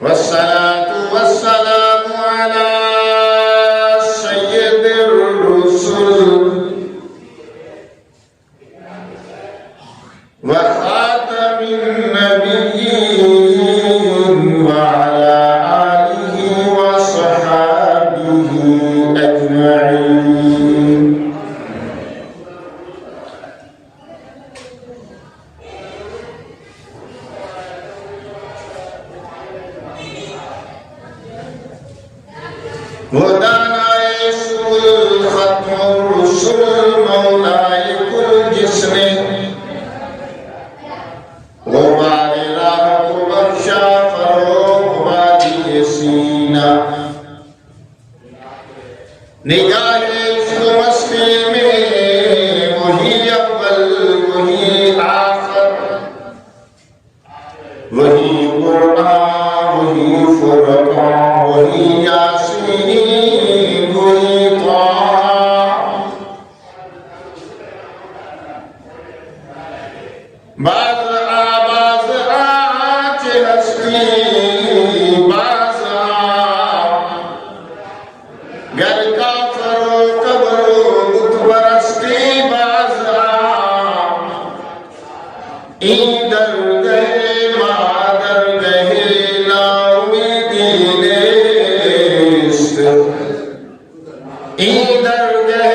والصلاة والسلام على سيد الرسل وخاتم النبيين وعلى آله وصحابه أجمعين. ودانا يسوع ختم الرسل مولاي كل جسم وباري راح برشا فروق بادي سينا نگاہ عشق مستی میں وہی اول وہی آخر وہی قرآن وہی فرقان وہی یاسین وہی طه باز آواز آج ہستی باز گر کافر و قبر و بت پرستی باز این درگہ مادر گہے نا امیدی نیست این درگہ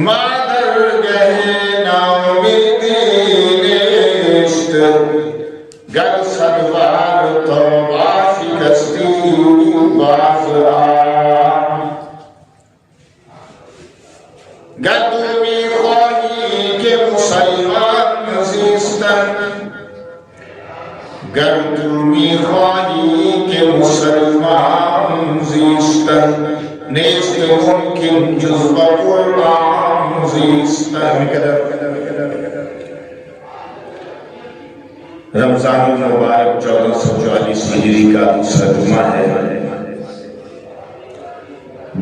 مادر گہے نا امیدی نیست گر صدوار توبہ شکستی باز گر تمی خواهی که مسلمان زیستن گر تمی خواهی که مسلمان زیستن نیست ممکن جز با قرآن زیستن. رمضان المبارک 1444 ہجری کا دوسرا جمعہ ہے.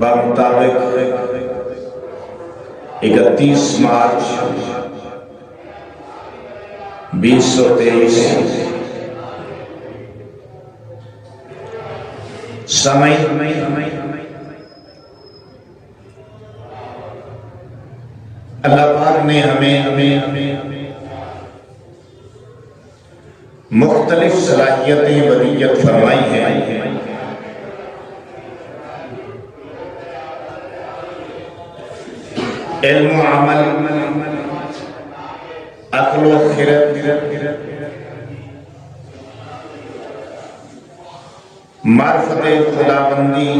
بمطابق 31 مارچ 2023 سمے اللہ پاک نے ہمیں مختلف صلاحیتیں ودیت فرمائی ہیں. علم و عمل، عقل و خرد، معرفت خداوندی،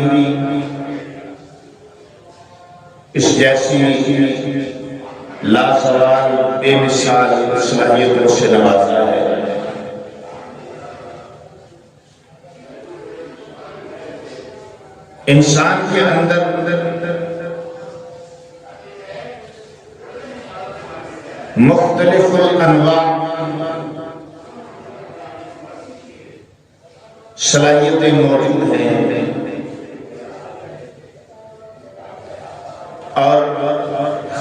اس جیسی لاسوال بے مثال صلاحیتوں سے نوازا ہے. انسان کے اندر مختلف انواع صلاحیتیں موجود ہیں اور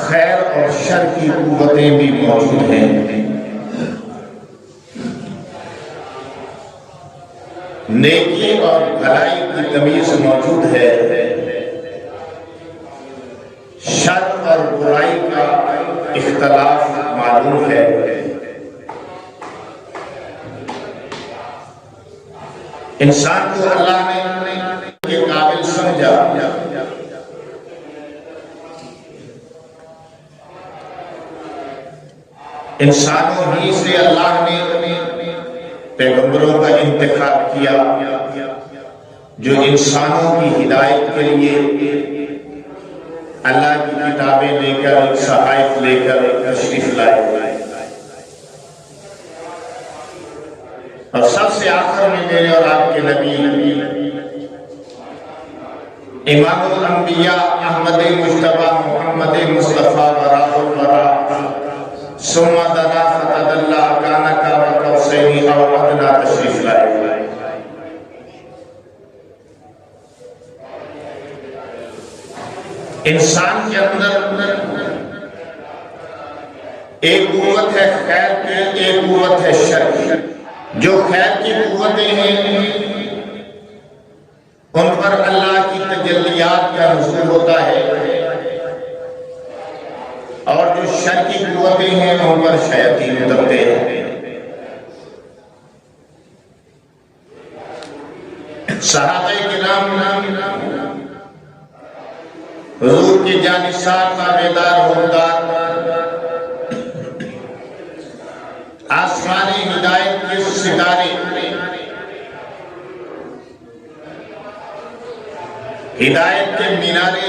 خیر اور شر کی قوتیں بھی موجود ہیں. نیکی اور بھلائی کی تمیز موجود ہے، شر اور برائی کا اختلاف معلوم ہے. انسان کو اللہ نے یہ قابل سمجھا انسانوں ہی سے اللہ نے پیغمبروں کا انتخاب کیا جو انسانوں کی ہدایت کے لیے اللہ کی کتابیں لے کر صحائف لے کر تشریف لائے. اور سب سے آخر میں میرے اور آپ کے نبی امام الانبیاء احمد مجتبی محمد مصطفیٰ وراء الورا ثم دنا فتدلّا کان قاب قوسین او ادنیٰ تشریف لائے. انسان کے اندر ایک قوت ہے خیر کی، ایک قوت ہے شر کی. جو خیر کی قوتیں ہیں ان پر اللہ کی تجلیات کا نزول ہوتا ہے، اور جو شر کی قوتیں ہیں ان پر شیاطین اترتے ہیں۔ صحابہ کرام حضور کے جانثار تابعدار ہومدار آسمانی ہدایت کے ستارے، ہدایت کے مینارے،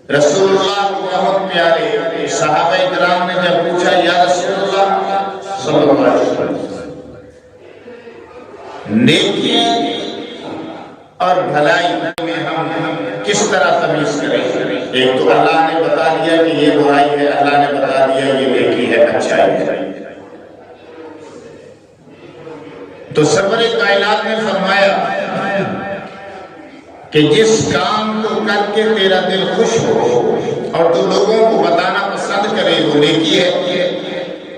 رسول اللہ کو بہت پیارے۔ صحابہ کرام نے جب پوچھا یا رسول اللہ صلی اللہ علیہ وسلم، نیکی اور بھلائی میں ہم کس طرح تمیز کریں؟ ایک تو اللہ نے بتا دیا کہ یہ برائی ہے، اللہ نے بتا دیا یہ نیکی ہے، اچھائی ہے۔ تو سرور کائنات نے فرمایا کہ جس کام کو کر کے تیرا دل خوش ہو اور تو لوگوں کو بتانا پسند کرے وہ نیکی ہے،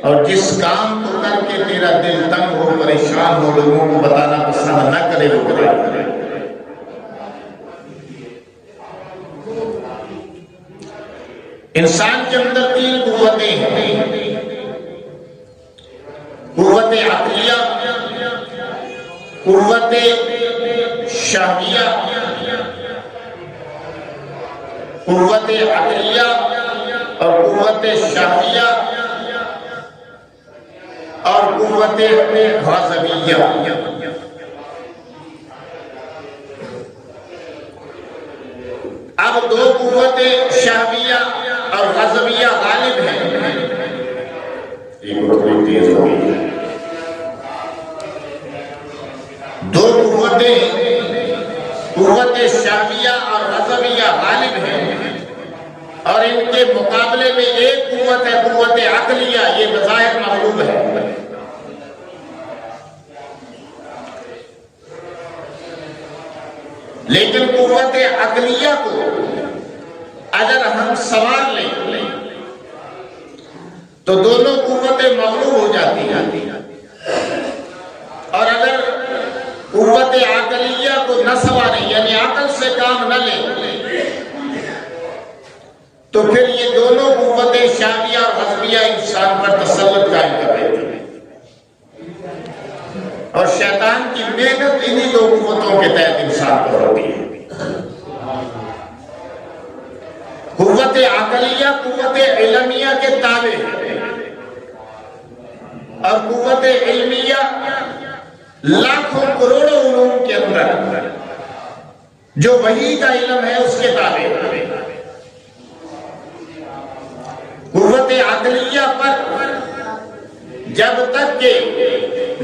اور جس کام کو کر کے تیرا دل تنگ ہو، پریشان ہو، لوگوں کو بتانا پسند نہ کرے وہ برائی ہے۔ انسان کے اندر تین قوتیں ہیں، قوت عقلیہ، قوت شہویہ، قوت عقلیہ اور قوت شہویہ اور قوت غضبیہ۔ اب دو قوت شہویہ اور غضبیہ غالب ہیں، ایک تھوڑی تیز ہو گئی۔ دو قوتیں قوت شہویہ اور غضبیہ غالب ہیں، اور ان کے مقابلے میں ایک قوت ہے قوت عقلیہ، یہ بظاہر مغلوب ہے۔ لیکن قوت عقلیہ کو اگر ہم سنوار لیں تو دونوں قوتیں مغلوب ہو جاتی ہیں، اور اگر قوت عقلیہ کو نہ سنواریں یعنی عقل سے کام نہ لیں تو پھر یہ دونوں قوتیں شہویہ اور غضبیہ انسان پر تسلط قائم کر دیتی ہیں، اور شیطان کی محنت انہی دو قوتوں کے تحت انسان پر ہوتی ہے۔ قوت عقلیہ قوت علمیہ کے تابع ہے، اور قوت علمیہ لاکھوں کروڑوں علوم کے اندر جو وحی کا علم ہے اس کے تابع ہے۔ قوت عقلیہ پر جب تک کہ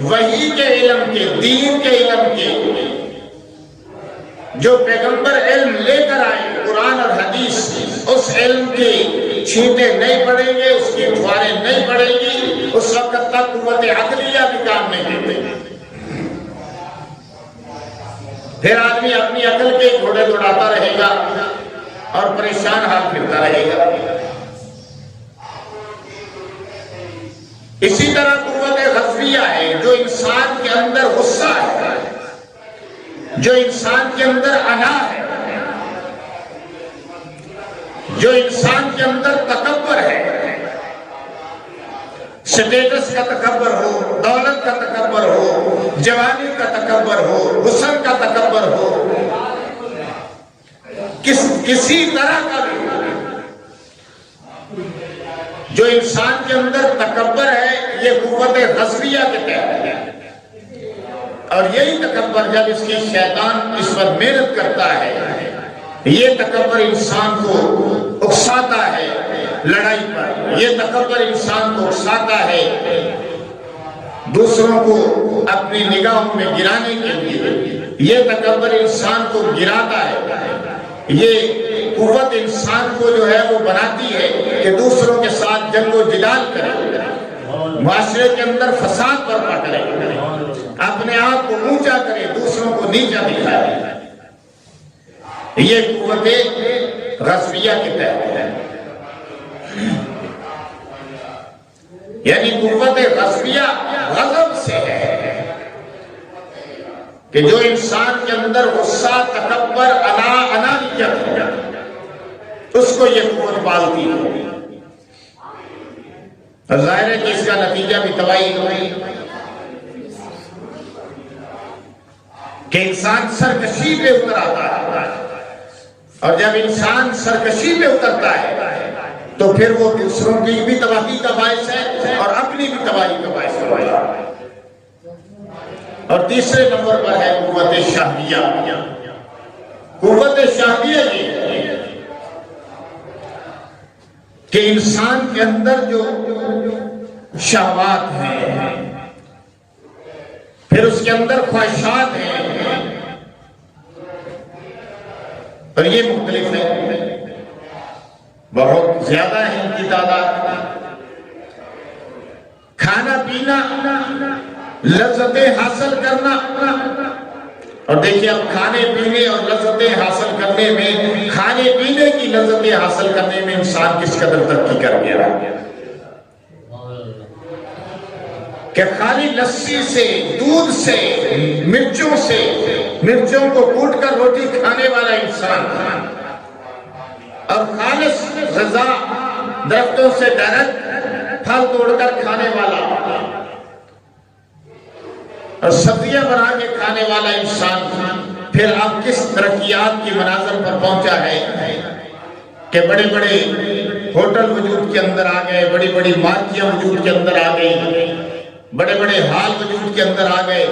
وحی کے علم کے، دین کے علم کے جو پیغمبر علم لے کر آئے قرآن اور حدیث، اس علم کی چھینٹیں نہیں پڑیں گے، اس کی فواریں نہیں پڑیں گی، اس وقت تک قوت عقلیہ بھی کام نہیں دیتے۔ پھر آدمی اپنی عقل کے گھوڑے دوڑاتا رہے گا اور پریشان حال پھرتا رہے گا۔ اسی طرح قوت غضبیہ ہے جو انسان کے اندر غصہ ہے، جو انسان کے اندر انا ہے، جو انسان کے اندر تکبر ہے، سٹیٹس کا تکبر ہو، دولت کا تکبر ہو، جوانی کا تکبر ہو، حسن کا تکبر ہو، کسی طرح کا بھی جو انسان کے اندر تکبر ہے یہ قوت غضبیہ کے تحت ہے، اور یہی تکبر جب اس کی شیطان اس پر محنت کرتا ہے، یہ تکبر انسان کو اکساتا ہے لڑائی پر، یہ تکبر انسان کو اکساتا ہے دوسروں کو اپنی نگاہوں میں گرانے کے لیے، یہ تکبر انسان کو گراتا ہے، یہ قوت انسان کو جو ہے وہ بناتی ہے کہ دوسروں کے ساتھ جنگ و جدال کرے، معاشرے کے اندر فساد برپا کرے، اپنے آپ کو اونچا کرے، دوسروں کو نیچا دکھائے۔ یہ قوت غضبیہ کے تحت ہے۔ یعنی قوت غضبیہ غضب کہ جو انسان کے اندر غصہ، تکبر، انانیت ہے، اس کو یہ قوت پالتی ہے۔ اور ظاہر ہے کہ اس کا نتیجہ بھی تباہی ہوئی کہ انسان سرکشی پہ اتر آتا ہے، اور جب انسان سرکشی پہ اترتا ہے تو پھر وہ دوسروں کی بھی تباہی کا باعث ہے اور اپنی بھی تباہی کا باعث ہے۔ اور تیسرے نمبر پر ہے قوت شہویہ۔ قوت شہویہ یہ کہ انسان کے اندر جو شہوات ہیں، پھر اس کے اندر خواہشات ہیں، اور یہ مختلف ہے، بہت زیادہ ہے ان کی تعداد۔ کھانا پینا، لذتیں حاصل کرنا، اور دیکھیے اب کھانے پینے اور لذتیں حاصل کرنے میں، کھانے پینے کی لذتیں حاصل کرنے میں انسان کس قدر ترقی کر گیا کہ خالی لسی سے، دودھ سے، مرچوں کو کوٹ کر روٹی کھانے والا انسان، اور خالص غذا درختوں سے ڈائریکٹ پھل توڑ کر کھانے والا، اور سبزیاں بنا کے کھانے والا انسان، پھر اب کس ترقیات کی مناظر پر پہنچا ہے کہ بڑے بڑے ہوٹل وجود کے اندر آ گئے، بڑی بڑی مارکیاں وجود کے اندر آ گئی، بڑے بڑے ہال وجود کے اندر آ گئے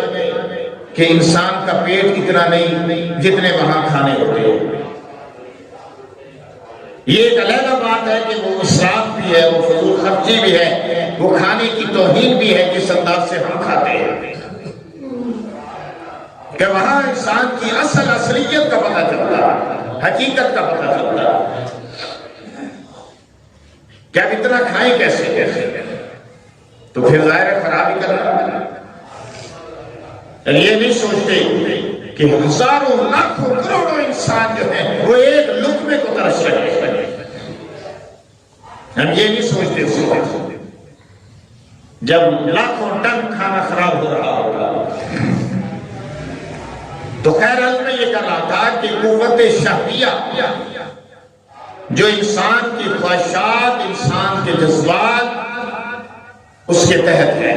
کہ انسان کا پیٹ اتنا نہیں جتنے وہاں کھانے ہوتے ہیں۔ یہ ایک علیحدہ بات ہے کہ وہ اسراف بھی ہے، وہ فضول خرچی بھی ہے، وہ کھانے کی توہین بھی ہے جس انداز سے ہم کھاتے ہیں، کہ وہاں انسان کی اصلیت کا پتہ چلتا ہے، حقیقت کا پتہ چلتا ہے کہ اب اتنا کھائیں کیسے، تو پھر ظاہر خرابی کرنا۔ یہ نہیں سوچتے کہ ہزاروں لاکھوں کروڑوں انسان جو ہیں وہ ایک لقمے کو ترس رہے ہیں، ہم یہ نہیں سوچتے جب لاکھوں ٹن کھانا خراب ہو رہا ہوگا۔ تو خیر میں یہ کر رہا تھا کہ قوت شہویہ جو انسان کی خواہشات، انسان کے جذبات اس کے تحت ہے،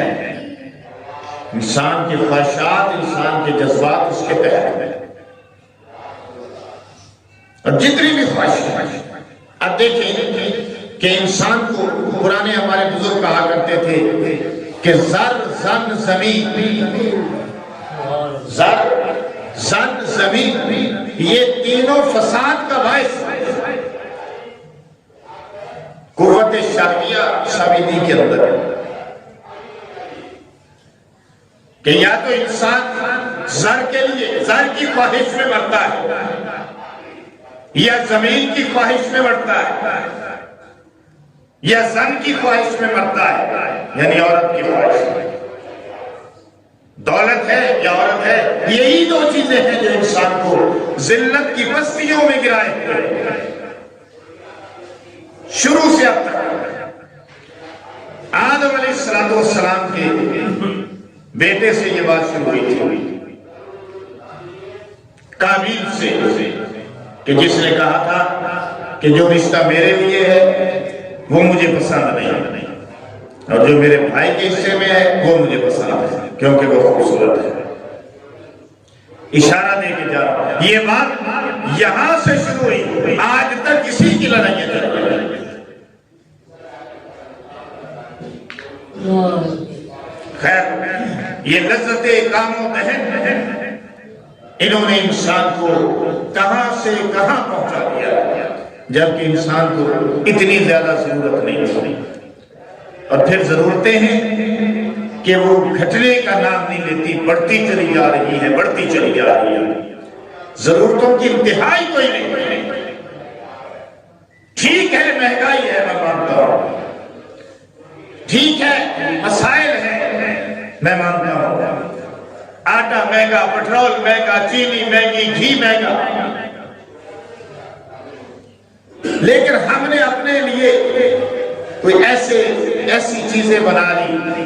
انسان کی خواہشات، انسان کے جذبات اس کے تحت ہے، اور جتنی بھی خواہش، اب دیکھیں کہ انسان کو پرانے ہمارے بزرگ کہا کرتے تھے کہ زر، زن، زمین، زر، زن، زمین، یہ تینوں فساد کا باعث ہے۔ قوت شہویہ شاویدی کے اندر ہے کہ یا تو انسان زر کے لیے، زر کی خواہش میں مرتا ہے، یا زمین کی خواہش میں مرتا ہے، یا زن کی خواہش میں مرتا ہے، یعنی عورت کی خواہش میں۔ دولت ہے یا عورت ہے، یہی دو چیزیں ہیں جو انسان کو ذلت کی پستیوں میں گرائے ہیں۔ شروع سے اب تک آدم علیہ السلام کے بیٹے سے یہ بات شروع ہوئی تھی، قابیل سے، کہ جس نے کہا تھا کہ جو رشتہ میرے لیے ہے وہ مجھے پسند نہیں، اور جو میرے بھائی کے حصے میں ہے وہ مجھے پسند ہے کیونکہ وہ خوبصورت ہے۔ اشارہ دے کے جا رہا ہے، یہ بات یہاں سے شروع ہوئی، آج تک اسی کی لڑائی چل رہی ہے۔ خیر، یہ لذت کام و دہن انہوں نے انسان کو کہاں سے کہاں پہنچا دیا، جبکہ انسان کو اتنی زیادہ ضرورت نہیں تھی۔ اور پھر ضرورتیں ہیں کہ وہ گھٹنے کا نام نہیں لیتی، بڑھتی چلی جا رہی ہے، بڑھتی چلی جا رہی ہے، ضرورتوں کی انتہائی کوئی نہیں۔ ٹھیک ہے مہنگائی ہے، میں مانتا ہوں، ٹھیک ہے مسائل ہیں، میں مانتا ہوں، آٹا مہنگا، پٹرول مہنگا، چینی مہنگی، گھی مہنگا، لیکن ہم نے اپنے لیے کوئی ایسی چیزیں بنا لی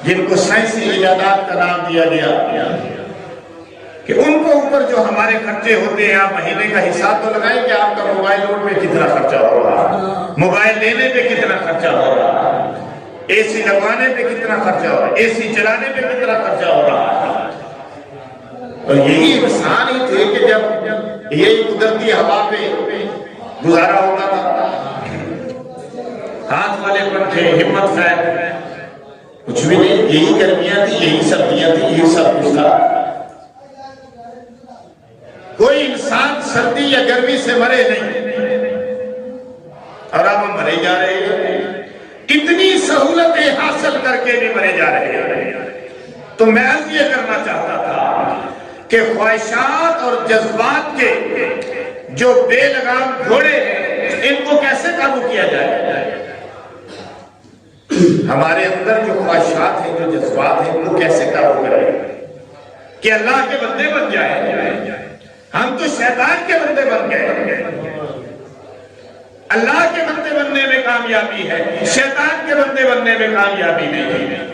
جن کو سائنسی ایجادات کا نام دیا گیا، کہ ان کو اوپر جو ہمارے خرچے ہوتے ہیں، آپ مہینے کا حساب تو لگائیں کہ آپ کا موبائل لوڈ پہ کتنا خرچہ ہو رہا، موبائل لینے پہ کتنا خرچہ ہو رہا، اے سی لگوانے پہ کتنا خرچہ ہو رہا، اے سی چلانے پہ کتنا خرچہ ہو رہا۔ تو یہی انسان ہی تھے کہ جب یہی قدرتی ہوا پہ گزارا ہوتا تھا، ہاتھ والے پر تھے، ہمت خیر کچھ بھی نہیں، یہی گرمیاں تھی، یہی سردیاں تھی، یہی سب کچھ تھا۔ کوئی انسان سردی یا گرمی سے مرے نہیں، اور اب ہم مرے جا رہے ہیں، اتنی سہولتیں حاصل کر کے بھی مرے جا رہے ہیں۔ تو میں عرض یہ کرنا چاہتا تھا کہ خواہشات اور جذبات کے جو بے لگام گھوڑے ہیں، ان کو کیسے قابو کیا جائے؟ ہمارے اندر جو خواہشات ہیں، جو جذبات ہیں، ان کو کیسے قابو کریں کہ اللہ کے بندے بن جائیں؟ ہم تو شیطان کے بندے بن گئے۔ اللہ کے بندے بننے میں کامیابی ہے، شیطان کے بندے بننے میں کامیابی نہیں ہے۔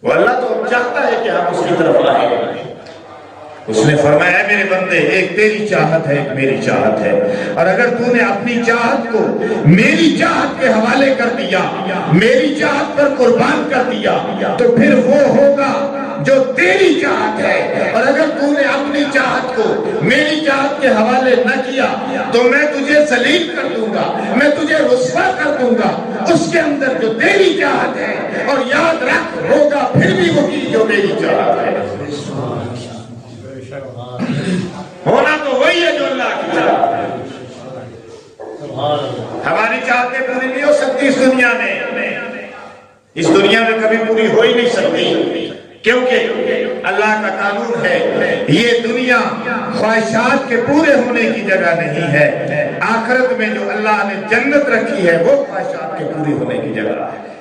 وہ اللہ تو چاہتا ہے کہ ہم اس کی طرف آئیں۔ اس نے فرمایا میرے بندے، ایک تیری چاہت ہے، ایک میری چاہت ہے، اور اگر تو نے اپنی چاہت کو میری چاہت کے حوالے کر دیا، میری چاہت پر قربان کر دیا، تو پھر وہ ہوگا جو تیری چاہت ہے، اور اگر تو نے اپنی چاہت کو میری چاہت کے حوالے نہ کیا تو میں تجھے ذلیل کر دوں گا، میں تجھے رسوا کر دوں گا اس کے اندر جو تیری چاہت ہے، اور یاد رکھ ہوگا پھر بھی وہی جو میری چاہت ہے۔ ہونا تو وہی ہے جو اللہ کی چاہت ہے۔ ہماری چاہتیں پوری نہیں ہو سکتی اس دنیا میں، اس دنیا میں کبھی پوری ہو ہی نہیں سکتی، کیونکہ اللہ کا قانون ہے یہ دنیا خواہشات کے پورے ہونے کی جگہ نہیں ہے، آخرت میں جو اللہ نے جنت رکھی ہے وہ خواہشات کے پوری ہونے کی جگہ ہے۔